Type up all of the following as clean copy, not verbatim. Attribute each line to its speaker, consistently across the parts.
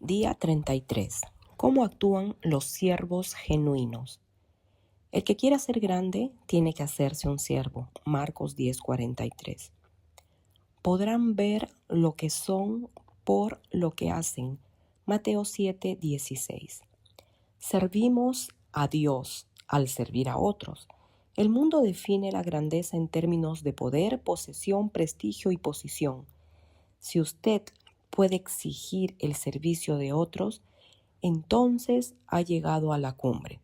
Speaker 1: Día 33. ¿Cómo actúan los siervos genuinos? El que quiera ser grande tiene que hacerse un siervo. Marcos 10:43. Podrán ver lo que son por lo que hacen. Mateo 7:16. Servimos a Dios al servir a otros. El mundo define la grandeza en términos de poder, posesión, prestigio y posición. Si usted puede exigir el servicio de otros, entonces ha llegado a la cumbre.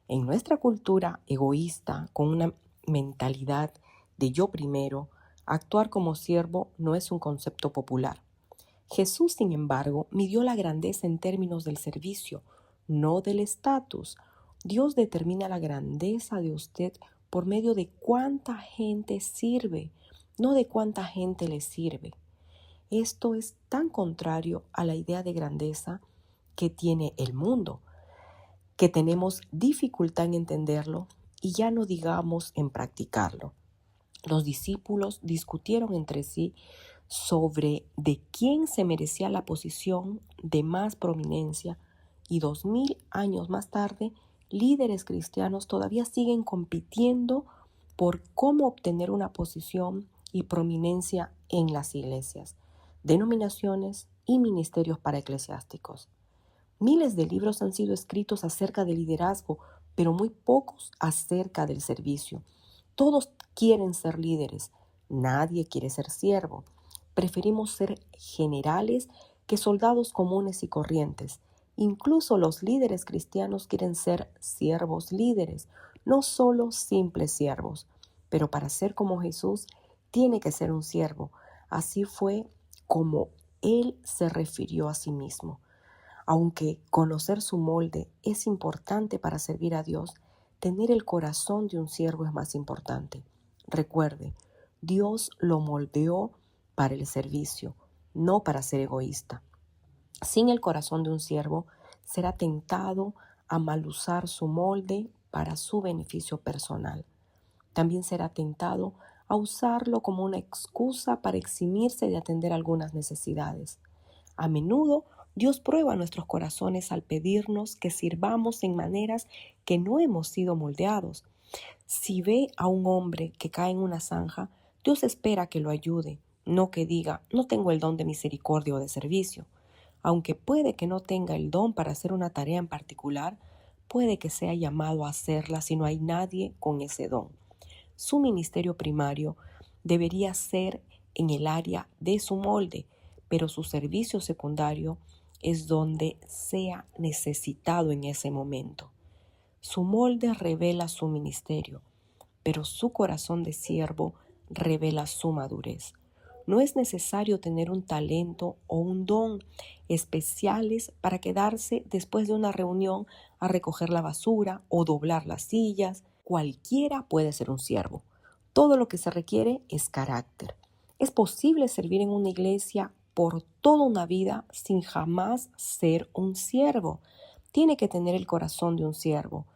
Speaker 1: En nuestra cultura egoísta, con una mentalidad de yo primero, actuar como siervo no es un concepto popular. Jesús, sin embargo, midió la grandeza en términos del servicio, no del estatus. Dios determina la grandeza de usted por medio de cuánta gente sirve, no de cuánta gente le sirve. Esto es tan contrario a la idea de grandeza que tiene el mundo, que tenemos dificultad en entenderlo y ya no digamos en practicarlo. Los discípulos discutieron entre sí sobre de quién se merecía la posición de más prominencia y 2000 años más tarde, líderes cristianos todavía siguen compitiendo por cómo obtener una posición y prominencia en las iglesias, denominaciones y ministerios paraeclesiásticos. Miles de libros han sido escritos acerca del liderazgo, pero muy pocos acerca del servicio. Todos quieren ser líderes, nadie quiere ser siervo. Preferimos ser generales que soldados comunes y corrientes. Incluso los líderes cristianos quieren ser siervos líderes, no solo simples siervos. Pero para ser como Jesús, tiene que ser un siervo. Así fue como Él se refirió a sí mismo. Aunque conocer su molde es importante para servir a Dios, tener el corazón de un siervo es más importante. Recuerde, Dios lo moldeó para el servicio, no para ser egoísta. Sin el corazón de un siervo, será tentado a mal usar su molde para su beneficio personal. También será tentado a usarlo como una excusa para eximirse de atender algunas necesidades. A menudo, Dios prueba nuestros corazones al pedirnos que sirvamos en maneras que no hemos sido moldeados. Si ve a un hombre que cae en una zanja, Dios espera que lo ayude, no que diga, no tengo el don de misericordia o de servicio. Aunque puede que no tenga el don para hacer una tarea en particular, puede que sea llamado a hacerla si no hay nadie con ese don. Su ministerio primario debería ser en el área de su molde, pero su servicio secundario es donde sea necesitado en ese momento. Su molde revela su ministerio, pero su corazón de siervo revela su madurez. No es necesario tener un talento o un don especiales para quedarse después de una reunión a recoger la basura o doblar las sillas. Cualquiera puede ser un siervo. Todo lo que se requiere es carácter. Es posible servir en una iglesia por toda una vida sin jamás ser un siervo. Tiene que tener el corazón de un siervo.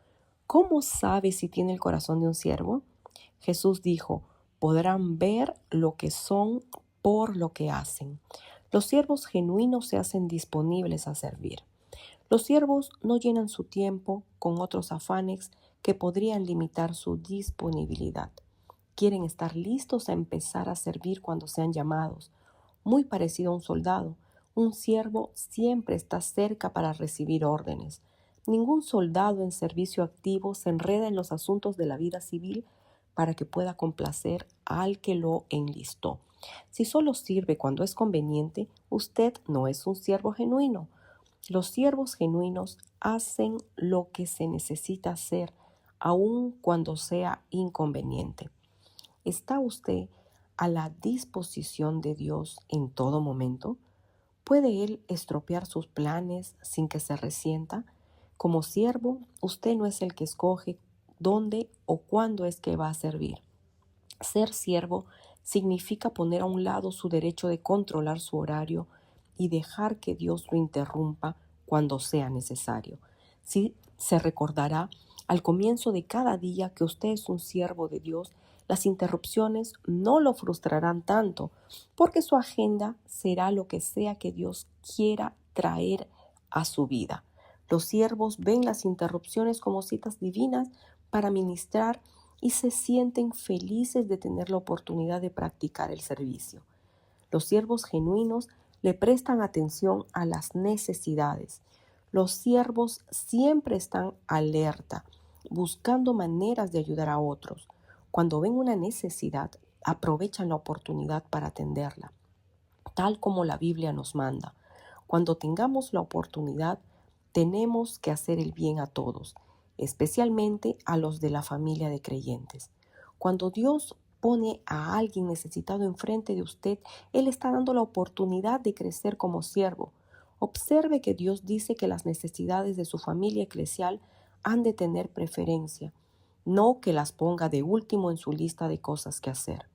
Speaker 1: ¿Cómo sabe si tiene el corazón de un siervo? Jesús dijo, podrán ver lo que son por lo que hacen. Los siervos genuinos se hacen disponibles a servir. Los siervos no llenan su tiempo con otros afanes que podrían limitar su disponibilidad. Quieren estar listos a empezar a servir cuando sean llamados. Muy parecido a un soldado, un siervo siempre está cerca para recibir órdenes. Ningún soldado en servicio activo se enreda en los asuntos de la vida civil para que pueda complacer al que lo enlistó. Si solo sirve cuando es conveniente, usted no es un siervo genuino. Los siervos genuinos hacen lo que se necesita hacer, aun cuando sea inconveniente. ¿Está usted a la disposición de Dios en todo momento? ¿Puede Él estropear sus planes sin que se resienta? Como siervo, usted no es el que escoge dónde o cuándo es que va a servir. Ser siervo significa poner a un lado su derecho de controlar su horario y dejar que Dios lo interrumpa cuando sea necesario. Si se recordará al comienzo de cada día que usted es un siervo de Dios, las interrupciones no lo frustrarán tanto, porque su agenda será lo que sea que Dios quiera traer a su vida. Los siervos ven las interrupciones como citas divinas para ministrar y se sienten felices de tener la oportunidad de practicar el servicio. Los siervos genuinos le prestan atención a las necesidades. Los siervos siempre están alerta, buscando maneras de ayudar a otros. Cuando ven una necesidad, aprovechan la oportunidad para atenderla, tal como la Biblia nos manda. Cuando tengamos la oportunidad, tenemos que hacer el bien a todos, especialmente a los de la familia de creyentes. Cuando Dios pone a alguien necesitado enfrente de usted, Él está dando la oportunidad de crecer como siervo. Observe que Dios dice que las necesidades de su familia eclesial han de tener preferencia, no que las ponga de último en su lista de cosas que hacer.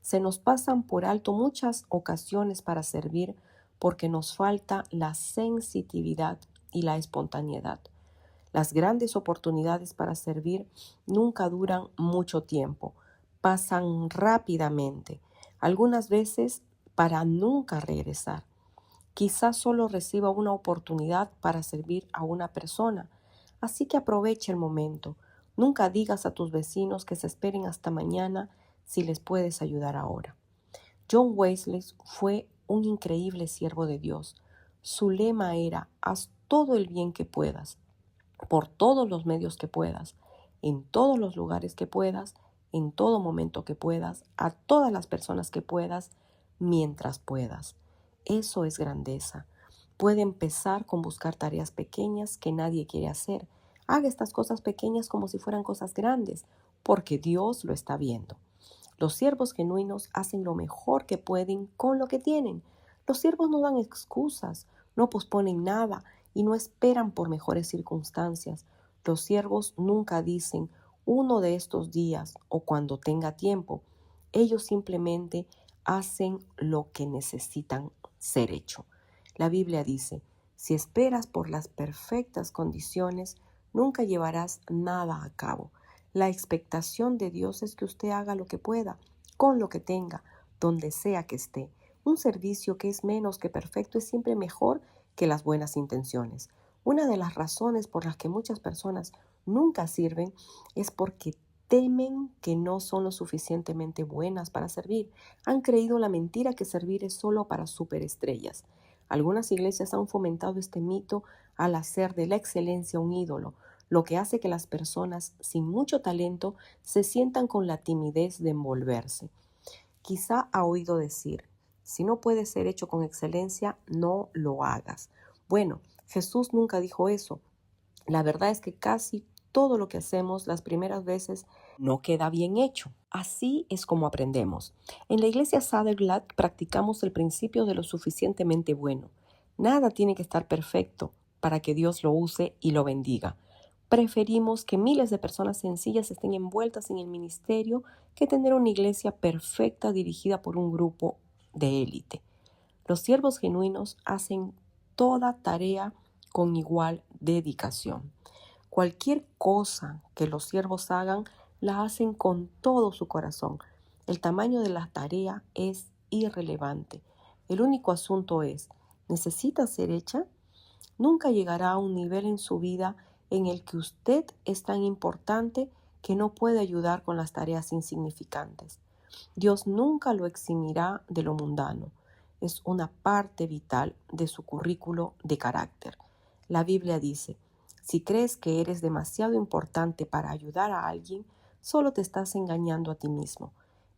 Speaker 1: Se nos pasan por alto muchas ocasiones para servir porque nos falta la sensitividad y la espontaneidad. Las grandes oportunidades para servir nunca duran mucho tiempo, pasan rápidamente, algunas veces para nunca regresar. Quizás solo reciba una oportunidad para servir a una persona, así que aproveche el momento. Nunca digas a tus vecinos que se esperen hasta mañana si les puedes ayudar ahora. John Wesley fue un increíble siervo de Dios. Su lema era: haz todo el bien que puedas, por todos los medios que puedas, en todos los lugares que puedas, en todo momento que puedas, a todas las personas que puedas, mientras puedas. Eso es grandeza. Puede empezar con buscar tareas pequeñas que nadie quiere hacer. Haga estas cosas pequeñas como si fueran cosas grandes, porque Dios lo está viendo. Los siervos genuinos hacen lo mejor que pueden con lo que tienen. Los siervos no dan excusas, no posponen nada y no esperan por mejores circunstancias. Los siervos nunca dicen uno de estos días o cuando tenga tiempo. Ellos simplemente hacen lo que necesitan ser hecho. La Biblia dice: si esperas por las perfectas condiciones, nunca llevarás nada a cabo. La expectación de Dios es que usted haga lo que pueda, con lo que tenga, donde sea que esté. Un servicio que es menos que perfecto es siempre mejor que las buenas intenciones. Una de las razones por las que muchas personas nunca sirven es porque temen que no son lo suficientemente buenas para servir. Han creído la mentira que servir es solo para superestrellas. Algunas iglesias han fomentado este mito al hacer de la excelencia un ídolo, lo que hace que las personas sin mucho talento se sientan con la timidez de envolverse. Quizá ha oído decir: si no puede ser hecho con excelencia, no lo hagas. Bueno, Jesús nunca dijo eso. La verdad es que casi todo lo que hacemos las primeras veces no queda bien hecho. Así es como aprendemos. En la iglesia Sutherland practicamos el principio de lo suficientemente bueno. Nada tiene que estar perfecto para que Dios lo use y lo bendiga. Preferimos que miles de personas sencillas estén envueltas en el ministerio que tener una iglesia perfecta dirigida por un grupo de élite. Los siervos genuinos hacen toda tarea con igual dedicación. Cualquier cosa que los siervos hagan, la hacen con todo su corazón. El tamaño de la tarea es irrelevante. El único asunto es: ¿necesita ser hecha? Nunca llegará a un nivel en su vida en el que usted es tan importante que no puede ayudar con las tareas insignificantes. Dios nunca lo eximirá de lo mundano. Es una parte vital de su currículo de carácter. La Biblia dice: si crees que eres demasiado importante para ayudar a alguien, solo te estás engañando a ti mismo.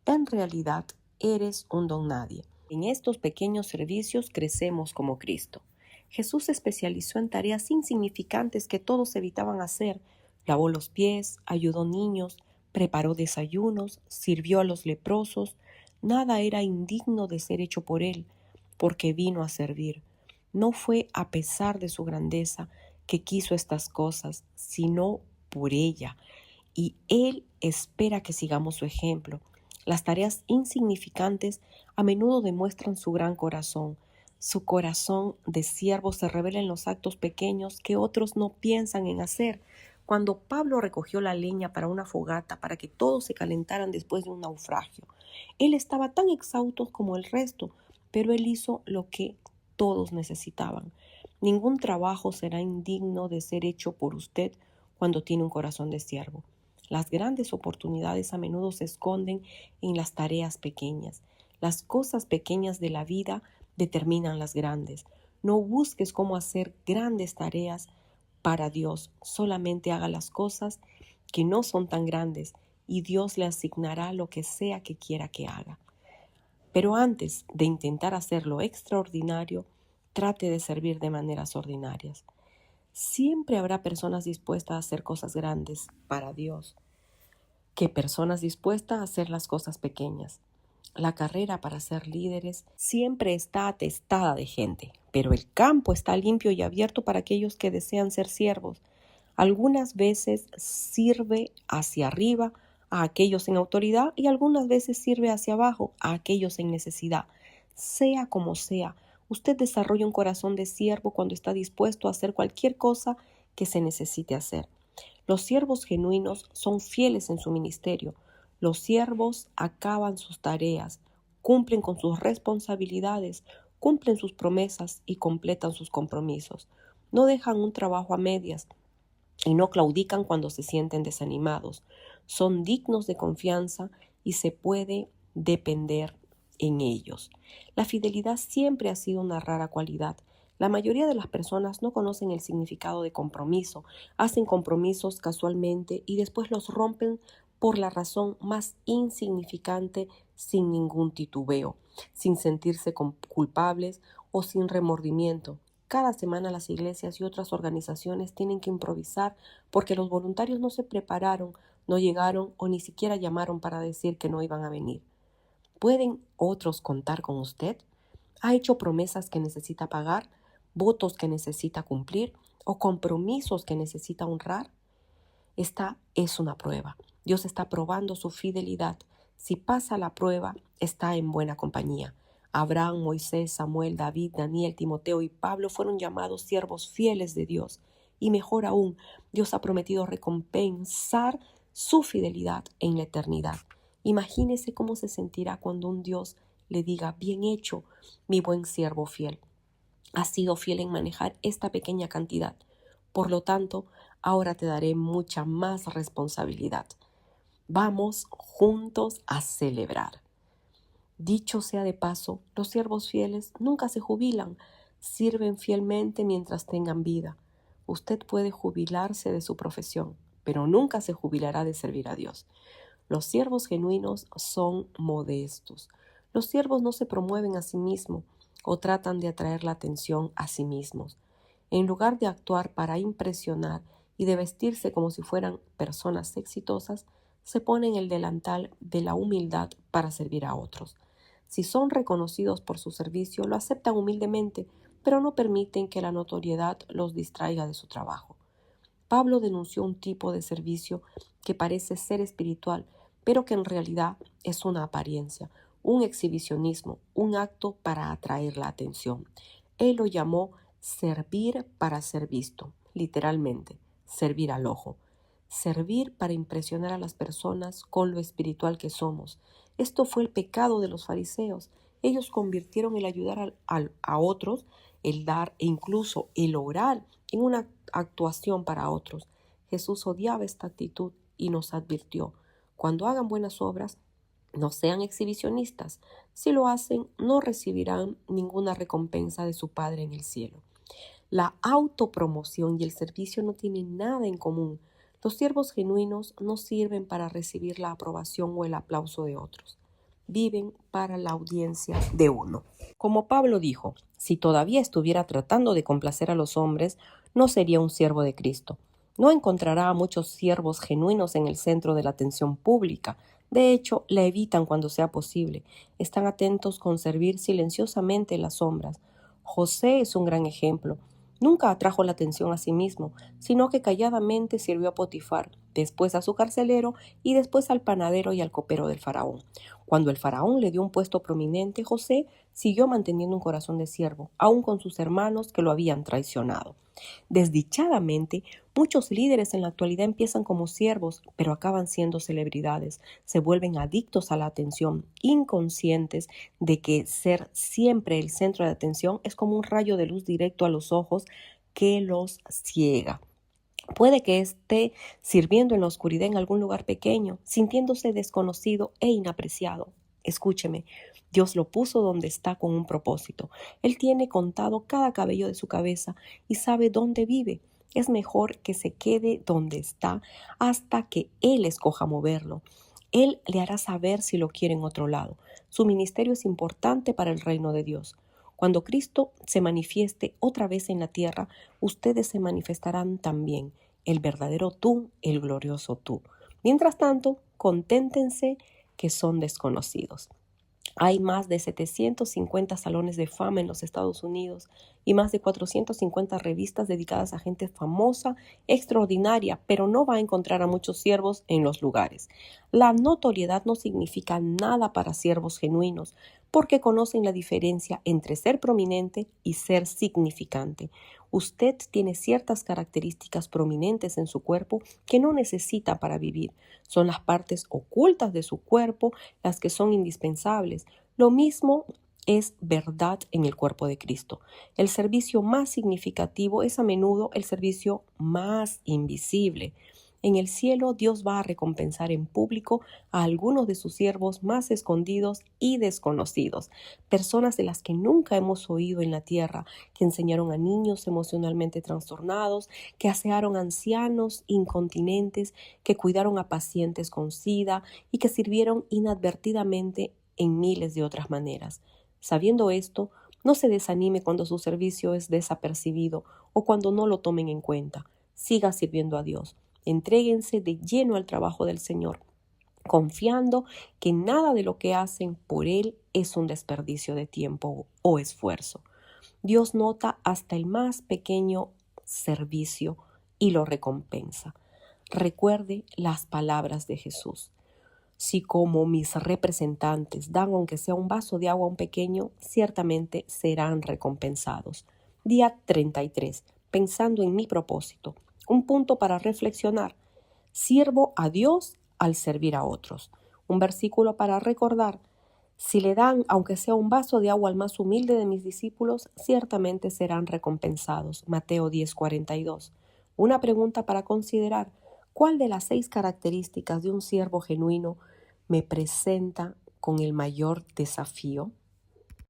Speaker 1: En realidad, eres un don nadie. En estos pequeños servicios crecemos como Cristo. Jesús se especializó en tareas insignificantes que todos evitaban hacer. Lavó los pies, ayudó niños, preparó desayunos, sirvió a los leprosos. Nada era indigno de ser hecho por él, porque vino a servir. No fue a pesar de su grandeza que quiso estas cosas, sino por ella. Y él espera que sigamos su ejemplo. Las tareas insignificantes a menudo demuestran su gran corazón. Su corazón de siervo se revela en los actos pequeños que otros no piensan en hacer. Cuando Pablo recogió la leña para una fogata para que todos se calentaran después de un naufragio, él estaba tan exhausto como el resto, pero él hizo lo que todos necesitaban. Ningún trabajo será indigno de ser hecho por usted cuando tiene un corazón de siervo. Las grandes oportunidades a menudo se esconden en las tareas pequeñas. Las cosas pequeñas de la vida determinan las grandes. No busques cómo hacer grandes tareas para Dios. Solamente haga las cosas que no son tan grandes y Dios le asignará lo que sea que quiera que haga. Pero antes de intentar hacer lo extraordinario, trate de servir de maneras ordinarias. Siempre habrá personas dispuestas a hacer cosas grandes para Dios que personas dispuestas a hacer las cosas pequeñas. La carrera para ser líderes siempre está atestada de gente, pero el campo está limpio y abierto para aquellos que desean ser siervos. Algunas veces sirve hacia arriba a aquellos en autoridad y algunas veces sirve hacia abajo a aquellos en necesidad. Sea como sea, usted desarrolla un corazón de siervo cuando está dispuesto a hacer cualquier cosa que se necesite hacer. Los siervos genuinos son fieles en su ministerio. Los siervos acaban sus tareas, cumplen con sus responsabilidades, cumplen sus promesas y completan sus compromisos. No dejan un trabajo a medias y no claudican cuando se sienten desanimados. Son dignos de confianza y se puede depender en ellos. La fidelidad siempre ha sido una rara cualidad. La mayoría de las personas no conocen el significado de compromiso, hacen compromisos casualmente y después los rompen por la razón más insignificante sin ningún titubeo, sin sentirse culpables o sin remordimiento. Cada semana las iglesias y otras organizaciones tienen que improvisar porque los voluntarios no se prepararon, no llegaron o ni siquiera llamaron para decir que no iban a venir. ¿Pueden otros contar con usted? ¿Ha hecho promesas que necesita pagar, votos que necesita cumplir o compromisos que necesita honrar? Esta es una prueba. Dios está probando su fidelidad. Si pasa la prueba, está en buena compañía. Abraham, Moisés, Samuel, David, Daniel, Timoteo y Pablo fueron llamados siervos fieles de Dios. Y mejor aún, Dios ha prometido recompensar su fidelidad en la eternidad. Imagínese cómo se sentirá cuando un Dios le diga: bien hecho, mi buen siervo fiel. Has sido fiel en manejar esta pequeña cantidad. Por lo tanto, ahora te daré mucha más responsabilidad. Vamos juntos a celebrar. Dicho sea de paso, los siervos fieles nunca se jubilan, sirven fielmente mientras tengan vida. Usted puede jubilarse de su profesión, pero nunca se jubilará de servir a Dios. Los siervos genuinos son modestos. Los siervos no se promueven a sí mismos o tratan de atraer la atención a sí mismos. En lugar de actuar para impresionar y de vestirse como si fueran personas exitosas, se ponen el delantal de la humildad para servir a otros. Si son reconocidos por su servicio, lo aceptan humildemente, pero no permiten que la notoriedad los distraiga de su trabajo. Pablo denunció un tipo de servicio que parece ser espiritual, pero que en realidad es una apariencia, un exhibicionismo, un acto para atraer la atención. Él lo llamó servir para ser visto, literalmente, servir al ojo. Servir para impresionar a las personas con lo espiritual que somos. Esto fue el pecado de los fariseos. Ellos convirtieron el ayudar a otros, el dar e incluso el orar en una actuación para otros. Jesús odiaba esta actitud y nos advirtió: cuando hagan buenas obras, no sean exhibicionistas. Si lo hacen, no recibirán ninguna recompensa de su Padre en el cielo. La autopromoción y el servicio no tienen nada en común. Los siervos genuinos no sirven para recibir la aprobación o el aplauso de otros. Viven para la audiencia de uno. Como Pablo dijo, si todavía estuviera tratando de complacer a los hombres, no sería un siervo de Cristo. No encontrará a muchos siervos genuinos en el centro de la atención pública. De hecho, la evitan cuando sea posible. Están atentos con servir silenciosamente en las sombras. José es un gran ejemplo. Nunca atrajo la atención a sí mismo, sino que calladamente sirvió a Potifar, después a su carcelero y después al panadero y al copero del faraón. Cuando el faraón le dio un puesto prominente, José siguió manteniendo un corazón de siervo, aun con sus hermanos que lo habían traicionado. Desdichadamente, muchos líderes en la actualidad empiezan como siervos, pero acaban siendo celebridades. Se vuelven adictos a la atención, inconscientes de que ser siempre el centro de atención es como un rayo de luz directo a los ojos que los ciega. Puede que esté sirviendo en la oscuridad en algún lugar pequeño, sintiéndose desconocido e inapreciado. Escúcheme, Dios lo puso donde está con un propósito. Él tiene contado cada cabello de su cabeza y sabe dónde vive. Es mejor que se quede donde está hasta que Él escoja moverlo. Él le hará saber si lo quiere en otro lado. Su ministerio es importante para el reino de Dios. Cuando Cristo se manifieste otra vez en la tierra, ustedes se manifestarán también, el verdadero tú, el glorioso tú. Mientras tanto, conténtense que son desconocidos. Hay más de 750 salones de fama en los Estados Unidos y más de 450 revistas dedicadas a gente famosa, extraordinaria, pero no va a encontrar a muchos siervos en los lugares. La notoriedad no significa nada para siervos genuinos, porque conocen la diferencia entre ser prominente y ser significante. Usted tiene ciertas características prominentes en su cuerpo que no necesita para vivir. Son las partes ocultas de su cuerpo las que son indispensables. Lo mismo es verdad en el cuerpo de Cristo. El servicio más significativo es a menudo el servicio más invisible. En el cielo, Dios va a recompensar en público a algunos de sus siervos más escondidos y desconocidos, personas de las que nunca hemos oído en la tierra, que enseñaron a niños emocionalmente trastornados, que asearon a ancianos incontinentes, que cuidaron a pacientes con SIDA y que sirvieron inadvertidamente en miles de otras maneras. Sabiendo esto, no se desanime cuando su servicio es desapercibido o cuando no lo tomen en cuenta. Siga sirviendo a Dios. Entréguense de lleno al trabajo del Señor, confiando que nada de lo que hacen por Él es un desperdicio de tiempo o esfuerzo. Dios nota hasta el más pequeño servicio y lo recompensa. Recuerde las palabras de Jesús. Si como mis representantes dan aunque sea un vaso de agua a un pequeño, ciertamente serán recompensados. Día 33. Pensando en mi propósito. Un punto para reflexionar. Sirvo a Dios al servir a otros. Un versículo para recordar. Si le dan, aunque sea un vaso de agua al más humilde de mis discípulos, ciertamente serán recompensados. Mateo 10:42. Una pregunta para considerar. ¿Cuál de las 6 características de un siervo genuino me presenta con el mayor desafío?